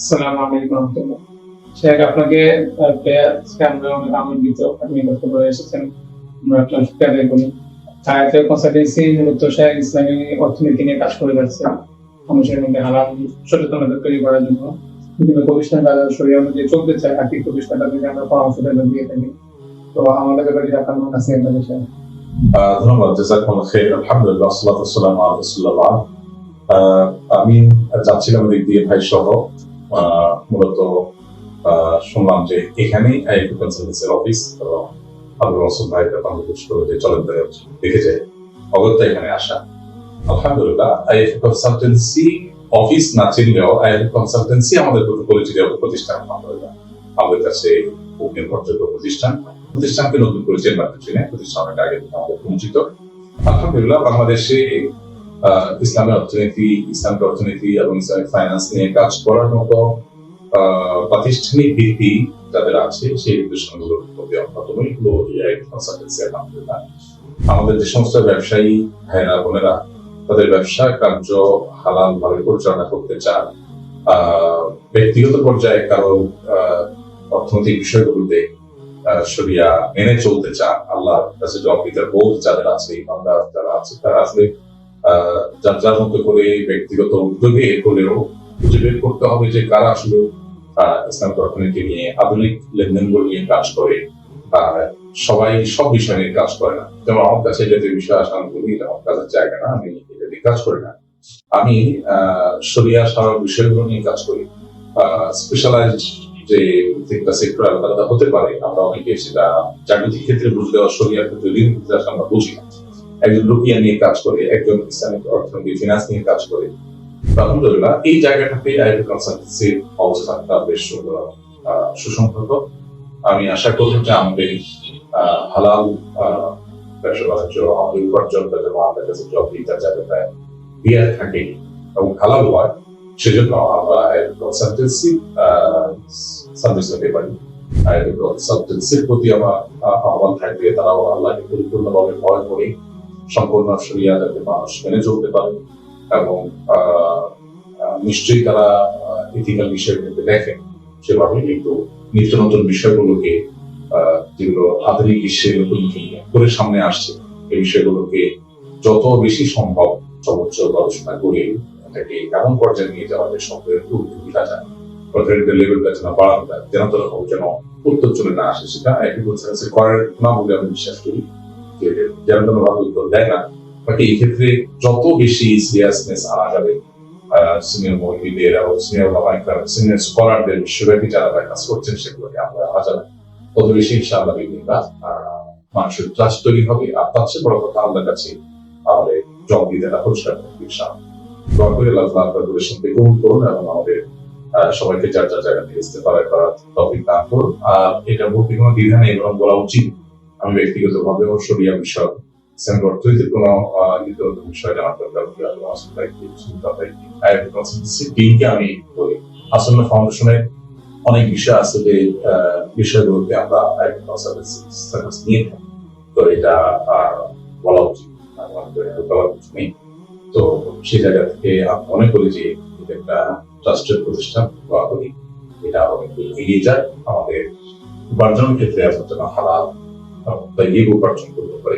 আসসালামু আলাইকুম রহমতুল্লাহ। শেখ, আপনাকে আমরা অনেক আনন্দিত আপনি বক্তব্য এসেছেন। আমরা আপনার শুকরিয়া আদায় করি। হায়াতে কনসালটেন্সি মূলত শেখ ইসলামী অর্থনীতি নিয়ে কাজ করে যাচ্ছে। মানুষের মধ্যে হালাল সচেতনতা তৈরি করার জন্য বিভিন্ন প্রতিষ্ঠান তাদের শরীর অনুযায়ী চলতে চায়, আর্থিক প্রতিষ্ঠান তাদেরকে আমরা পরামর্শ দিয়ে থাকি। তো আমাদের ব্যাপারে আপনার মনে আছে একটা বিষয়। ধন্যবাদ, জাযাকাল্লাহু খাইর। আলহামদুলিল্লাহ, সাল্লাতু ওয়াসসালামু আলা রাসূলিল্লাহ। আমি যাচ্ছিলাম দিক দিয়ে ভাই সহ, মূলত শুনলাম যে এখানেই আইএফএ কনসালটেন্সির অফিস, এবং আবুল রসুল ভাই বাংলাদেশ করে যে চলেন দেখে যায় অগত্যা এখানে আসা। আলহামদুলিল্লাহ, আইএফএ কনসালটেন্সি অফিস না চিনলেও আইএফএ কনসালটেন্সি আমাদের প্রতি পরিচিত প্রতিষ্ঠান। আলহামদুলিল্লাহ, আমাদের কাছে খুব নির্ভরযোগ্য প্রতিষ্ঠানকে নতুন করে চেম্বার ছিলেন, প্রতিষ্ঠান অনেক আগে থেকে আমাদের পরিচিত। আলহামদুলিল্লাহ, বাংলাদেশে ইসলামিক অর্থনীতি এবং ইসলামিক ফাইন্যান্স নিয়ে কাজ করার মতো প্রাতিষ্ঠানিক ভিত্তি যাদের আছে সেই প্রতিষ্ঠানগুলোর মধ্যে অন্যতমই হলো আইএফএ কনসালটেন্সি। আলহামদুলিল্লাহ, আমাদের যে সমস্ত ব্যবসায়ী ভাইয়েরা বোনেরা তাদের ব্যবসা কার্য হালাল ভাবে পরিচালনা করতে চান, ব্যক্তিগত পর্যায়ে কারো অর্থনৈতিক বিষয়গুলোতে শরিয়া মেনে চলতে চান, আল্লাহর কাছে জবাবদিহিতার বোধ যাদের আছে, ইমানদার যারা আছে, তারা আসলে যার মতো করে ব্যক্তিগত উদ্যোগে হলেও খুঁজে বের করতে হবে যে কারা আসলে ইসলামিক অর্থনীতি নিয়ে আধুনিক লেনদেনগুলো নিয়ে কাজ করে। সবাই সব বিষয় নিয়ে কাজ করে না। যেমন আমার কাছে যে বিষয় আসে আমি বলি এটা আমার কাজের জায়গা না, আমি এটা নিয়ে কাজ করি না। আমি শরিয়া সারা বিষয়গুলো নিয়ে কাজ করি। স্পেশালাইজড যে প্রত্যেকটা সেক্টর আলাদা আলাদা হতে পারে, আমরা অনেকে সেটা জাগতিক ক্ষেত্রে বুঝলে শরিয়ার ক্ষেত্রে আমরা বুঝি না। একজন রুপিয়া নিয়ে কাজ করে, একজন ইসলামিক অর্থনীতি ফিনান্স নিয়ে কাজ করে। আলহামদুলিল্লাহ, এই জায়গাটাতে আইএফএ কনসালটেন্সির অবস্থানটা বেশ সুসংহত। আমি আশা করব যে আমাদের হালাল ব্যবসা বাণিজ্য, আমাদের উপার্জন যেন আমাদের কাছে জবাবদিহিতার জায়গাটা দিয়ে থাকে এবং হালাল হয়, সেজন্য আমরা আইএফএ কনসালটেন্সি সার্ভিস নিতে পারি। আইএফএ কনসালটেন্সির প্রতি আমার আহ্বান থাকবে তারাও আল্লাহকে পরিপূর্ণভাবে ভয় করে সম্পূর্ণ শরিয়া যাতে মানুষ মেনে চলতে পারে, এবং নিশ্চয়ই তারা ইথিক্যাল বিষয়গুলোকে দেখেন সেভাবে, কিন্তু নিত্য নতুন বিষয়গুলোকে যেগুলো আধুনিক বিশ্বে নতুন করে সামনে আসছে এই বিষয়গুলোকে যত বেশি সম্ভব সর্বোচ্চ গবেষণা করে এটাকে এমন পর্যায়ে নিয়ে যাওয়া যায় সম্পদের সুবিধা যায়, অর্থনীতির লেভেলটা যেন বাড়ানো যায়, যেন উত্তর চলে না আসে। সেটা একই বলছে করার না বলে আমি বিশ্বাস করি যে যেন ভাবে উত্তর দেয় না। বাকি এই ক্ষেত্রে যত বেশি সিরিয়াসনেস আনা যাবে সিনিয়র মহিলাদের এবং সিনিয়র স্কলারদের বিশ্বব্যাপী যারা কাজ করছেন সেগুলোকে আমরা আজাবে তত বেশি ইনশাআল্লাহ মানুষের ট্রাস্ট তৈরি হবে। আর তার চেয়ে বড় কথা আল্লাহর কাছে আমাদের জবাবদিহিতাটা পরিষ্কার থাকবে ইনশাআল্লাহ। দোয়া করে আল্লাহ আপনার পরিশ্রমকে কবুল করুন এবং আমাদের সবাইকে যার যার জায়গা থেকে ইস্তেফারা করার তৌফিক দান করুন। আর এটা বলতে কোনো দ্বিধা নেই, এবং বলা উচিত আমি ব্যক্তিগত ভাবেও শরিয়া বিষয় অর্থনীতির কোনো বিষয় জানার দরকার টিমকে আমি বলি। আসন্ন ফাউন্ডেশনের অনেক বিষয় আছে যে বিষয়গুলোতে আমরা নিয়ে থাকি, তো এটা বলা উচিত নেই। তো সেই জায়গা থেকে আমি মনে করি যে এটা একটা ট্রাস্টেড প্রতিষ্ঠান, এটা অনেক এগিয়ে যায় আমাদের উপার্জনের ক্ষেত্রে আপনার জন্য হালাল উপার্জন করতে পারে।